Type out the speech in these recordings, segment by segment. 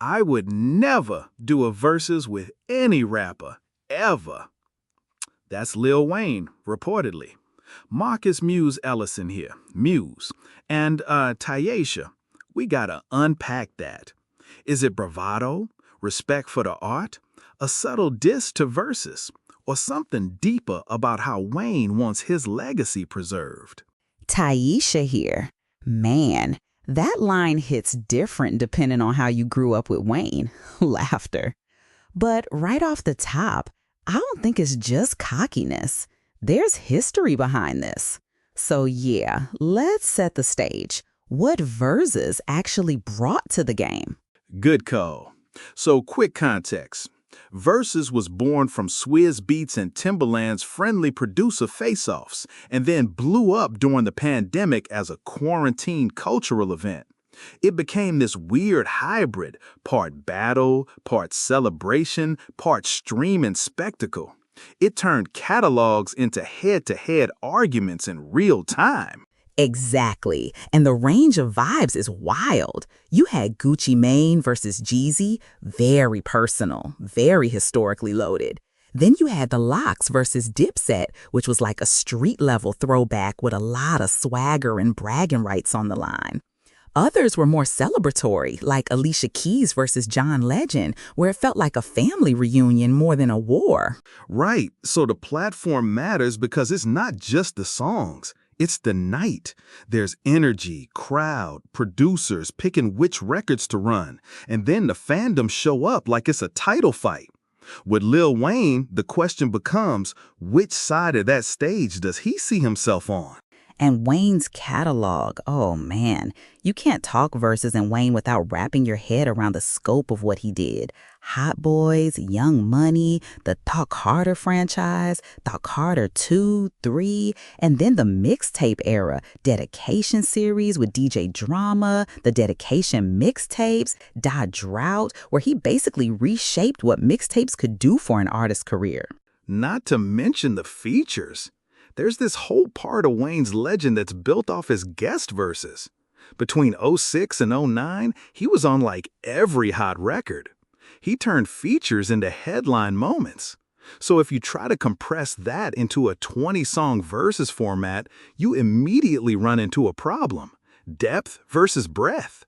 I would never do a versus with any rapper, ever. That's Lil Wayne, reportedly. Marcus Muse Ellison here, Muse. And, Tyasha, we gotta unpack that. Is it bravado, respect for the art, a subtle diss to verses, or something deeper about how Wayne wants his legacy preserved? Taisha here. Man, that line hits different depending on how you grew up with Wayne. Laughter. But right off the top, I don't think it's just cockiness. There's history behind this. So yeah, let's set the stage. What Verzuz actually brought to the game? Good call. So quick context. Verzuz was born from Swizz Beatz and Timbaland's friendly producer face-offs, and then blew up during the pandemic as a quarantine cultural event. It became this weird hybrid, part battle, part celebration, part stream and spectacle. It turned catalogs into head-to-head arguments in real time. Exactly. And the range of vibes is wild. You had Gucci Mane versus Jeezy, very personal, very historically loaded. Then you had the Lox versus Dipset, which was like a street-level throwback with a lot of swagger and bragging rights on the line. Others were more celebratory, like Alicia Keys versus John Legend, where it felt like a family reunion more than a war. Right, so the platform matters because it's not just the songs. It's the night. There's energy, crowd, producers picking which records to run, and then the fandom show up like it's a title fight. With Lil Wayne, the question becomes, which side of that stage does he see himself on? And Wayne's catalog, oh man, you can't talk Verzuz and Wayne without wrapping your head around the scope of what he did. Hot Boys, Young Money, the Talk Harder franchise, Talk Harder 2, 3, and then the mixtape era, Dedication series with DJ Drama, the Dedication mixtapes, Da Drought, where he basically reshaped what mixtapes could do for an artist's career. Not to mention the features. There's this whole part of Wayne's legend that's built off his guest verses. Between '06 and '09, he was on like every hot record. He turned features into headline moments. So if you try to compress that into a 20-song verses format, you immediately run into a problem. Depth versus breadth.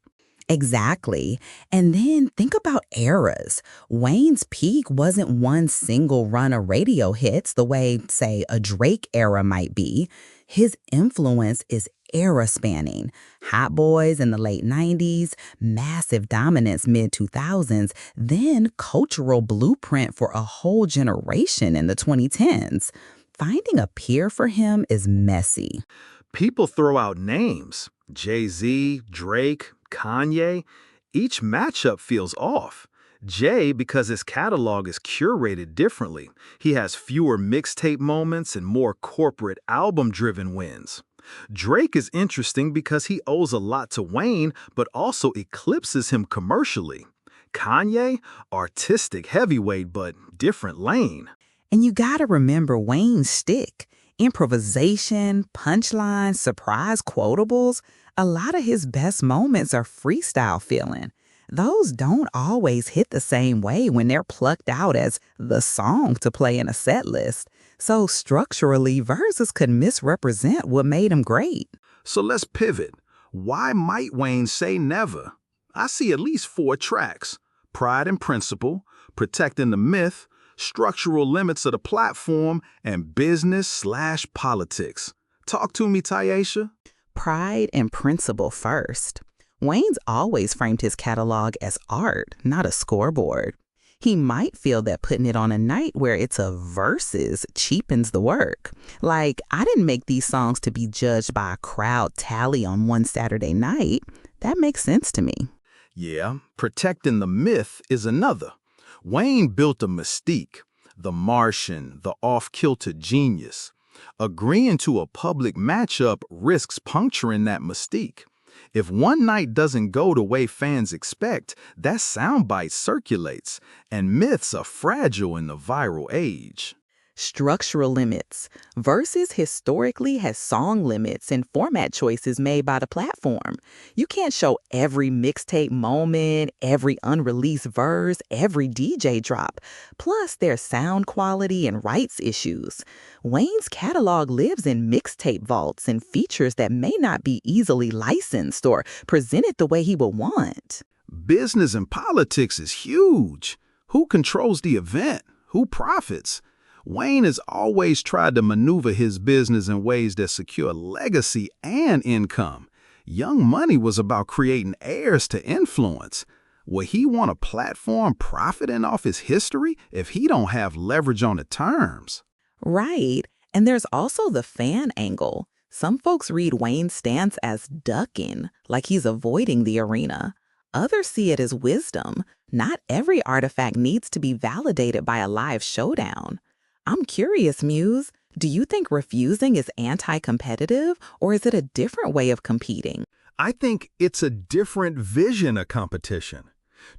Exactly. And then think about eras. Wayne's peak wasn't one single run of radio hits the way, say, a Drake era might be. His influence is era spanning. Hot Boys in the late 90s, massive dominance mid-2000s, then cultural blueprint for a whole generation in the 2010s. Finding a peer for him is messy. People throw out names. Jay-Z, Drake, Kanye. Each matchup feels off. Jay, because his catalog is curated differently. He has fewer mixtape moments and more corporate album-driven wins. Drake is interesting because he owes a lot to Wayne, but also eclipses him commercially. Kanye, artistic heavyweight, but different lane. And you gotta remember Wayne's stick. Improvisation, punchlines, surprise quotables. A lot of his best moments are freestyle feeling. Those don't always hit the same way when they're plucked out as the song to play in a set list. So structurally, Verzuz could misrepresent what made him great. So let's pivot. Why might Wayne say never? I see at least 4 tracks. Pride and Principle, Protecting the Myth, Structural Limits of the Platform, and Business/Politics. Talk to me, Tyasha. Pride and Principle first. Wayne's always framed his catalog as art, not a scoreboard. He might feel that putting it on a night where it's a versus cheapens the work. Like, I didn't make these songs to be judged by a crowd tally on one Saturday night. That makes sense to me. Yeah, Protecting the Myth is another. Wayne built a mystique, the Martian, the off-kilter genius. Agreeing to a public matchup risks puncturing that mystique. If one night doesn't go the way fans expect, that soundbite circulates, and myths are fragile in the viral age. Structural limits. Verzuz historically has song limits and format choices made by the platform. You can't show every mixtape moment, every unreleased verse, every DJ drop. Plus, there's sound quality and rights issues. Wayne's catalog lives in mixtape vaults and features that may not be easily licensed or presented the way he would want. Business and politics is huge. Who controls the event? Who profits? Wayne has always tried to maneuver his business in ways that secure legacy and income. Young Money was about creating heirs to influence. Would he want a platform profiting off his history if he don't have leverage on the terms? Right. And there's also the fan angle. Some folks read Wayne's stance as ducking, like he's avoiding the arena. Others see it as wisdom. Not every artifact needs to be validated by a live showdown. I'm curious, Muse, do you think refusing is anti-competitive, or is it a different way of competing? I think it's a different vision of competition.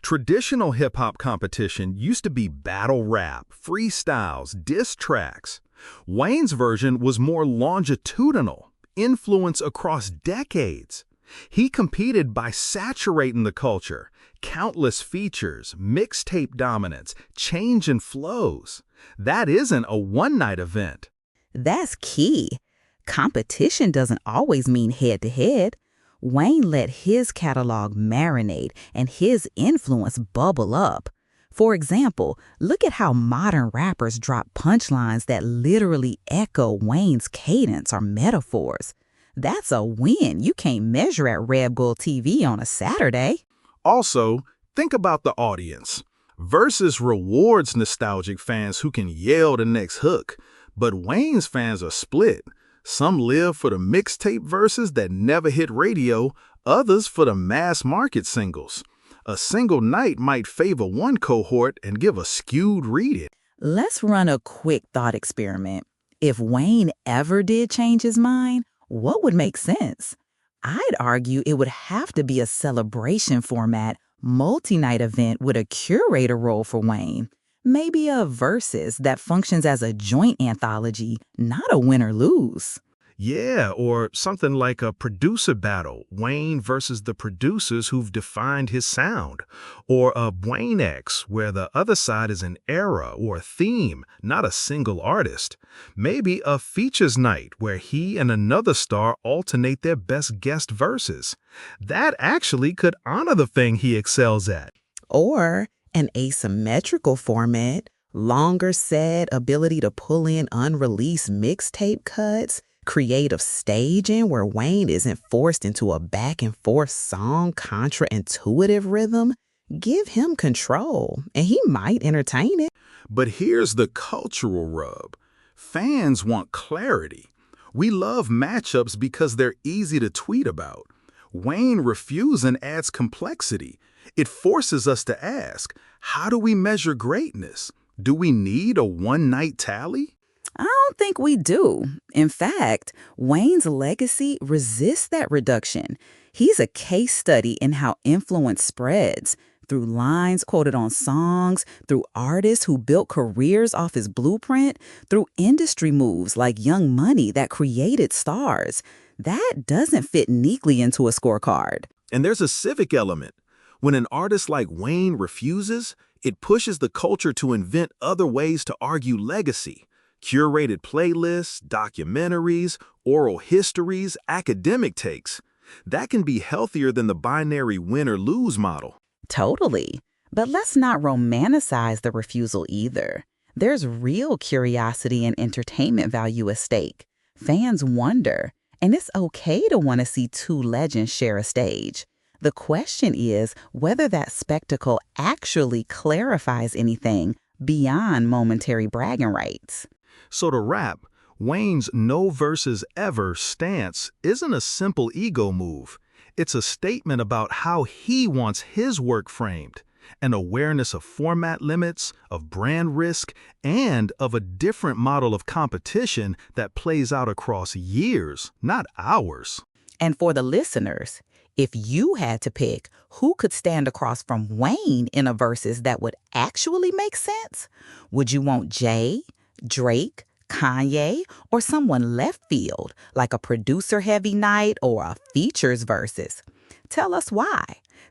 Traditional hip-hop competition used to be battle rap, freestyles, diss tracks. Wayne's version was more longitudinal, influence across decades. He competed by saturating the culture, countless features, mixtape dominance, change in flows. That isn't a one-night event. That's key. Competition doesn't always mean head-to-head. Wayne let his catalog marinate and his influence bubble up. For example, look at how modern rappers drop punchlines that literally echo Wayne's cadence or metaphors. That's a win you can't measure at Red Bull TV on a Saturday. Also, think about the audience. Verzuz rewards nostalgic fans who can yell the next hook, but Wayne's fans are split. Some live for the mixtape verses that never hit radio, others for the mass market singles. A single night might favor one cohort and give a skewed reading. Let's run a quick thought experiment. If Wayne ever did change his mind, what would make sense? I'd argue it would have to be a celebration format, multi-night event with a curator role for Wayne. Maybe a Verzuz that functions as a joint anthology, not a win or lose. Yeah, or something like a producer battle, Wayne versus the producers who've defined his sound. Or a Wayne X, where the other side is an era or a theme, not a single artist. Maybe a features night, where he and another star alternate their best guest verses. That actually could honor the thing he excels at. Or an asymmetrical format, longer set, ability to pull in unreleased mixtape cuts, creative staging where Wayne isn't forced into a back and forth song contra-intuitive rhythm. Give him control, and he might entertain it. But here's the cultural rub. Fans want clarity. We love matchups because they're easy to tweet about. Wayne refusing adds complexity. It forces us to ask, how do we measure greatness? Do we need a one-night tally? I don't think we do. In fact, Wayne's legacy resists that reduction. He's a case study in how influence spreads through lines quoted on songs, through artists who built careers off his blueprint, through industry moves like Young Money that created stars. That doesn't fit neatly into a scorecard. And there's a civic element. When an artist like Wayne refuses, it pushes the culture to invent other ways to argue legacy. Curated playlists, documentaries, oral histories, academic takes. That can be healthier than the binary win or lose model. Totally. But let's not romanticize the refusal either. There's real curiosity and entertainment value at stake. Fans wonder, and it's okay to want to see two legends share a stage. The question is whether that spectacle actually clarifies anything beyond momentary bragging rights. So to wrap, Wayne's no verses ever stance isn't a simple ego move. It's a statement about how he wants his work framed, an awareness of format limits, of brand risk, and of a different model of competition that plays out across years, not hours. And for the listeners, if you had to pick who could stand across from Wayne in a versus that would actually make sense, would you want Jay, Drake, Kanye, or someone left field, like a producer-heavy night or a features versus? Tell us why.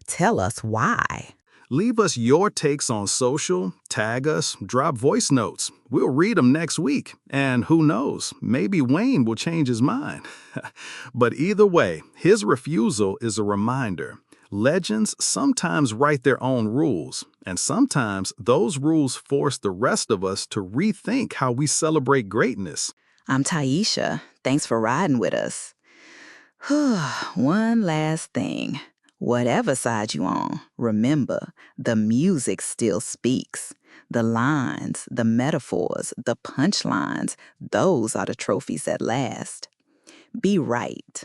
Tell us why. Leave us your takes on social, tag us, drop voice notes. We'll read them next week. And who knows, maybe Wayne will change his mind. But either way, his refusal is a reminder. Legends sometimes write their own rules, and sometimes those rules force the rest of us to rethink how we celebrate greatness. I'm Taisha. Thanks for riding with us. One last thing. Whatever side you on, remember, the music still speaks. The lines, the metaphors, the punchlines, those are the trophies that last. Be right.